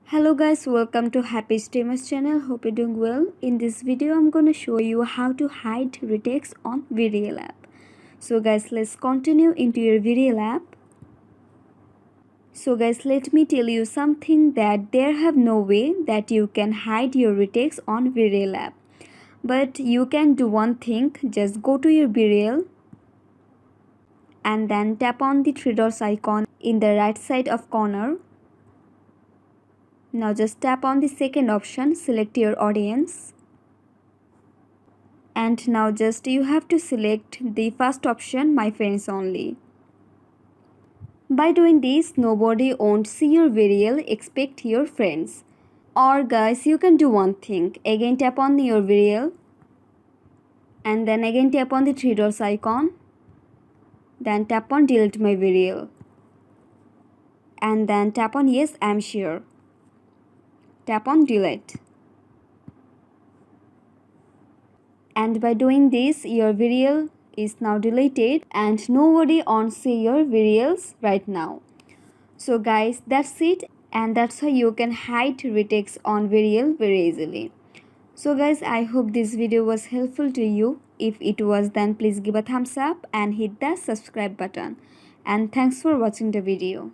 Hello guys, welcome to Happy Streamers channel. Hope you're doing well. In this video, I'm gonna show you how to hide retakes on BeReal app. So guys, let's continue into your BeReal app. So guys, let me tell you something that there have no way that you can hide your retakes on BeReal app. But you can do one thing. Just go to your BeReal and then tap on the three dots icon in the right side of corner. Now just tap on the second option, select your audience. And now just you have to select the first option, my friends only. By doing this, nobody won't see your BeReal except your friends. Or guys, you can do one thing. Again tap on your BeReal. And then again tap on the three dots icon. Then tap on delete my BeReal. And then tap on yes, I'm sure. Tap on delete. And by doing this, your BeReal is now deleted and nobody won't see your BeReals right now. So guys, that's it, and that's how you can hide retakes on BeReal very easily. So guys, I hope this video was helpful to you. If it was, then please give a thumbs up and hit the subscribe button. And thanks for watching the video.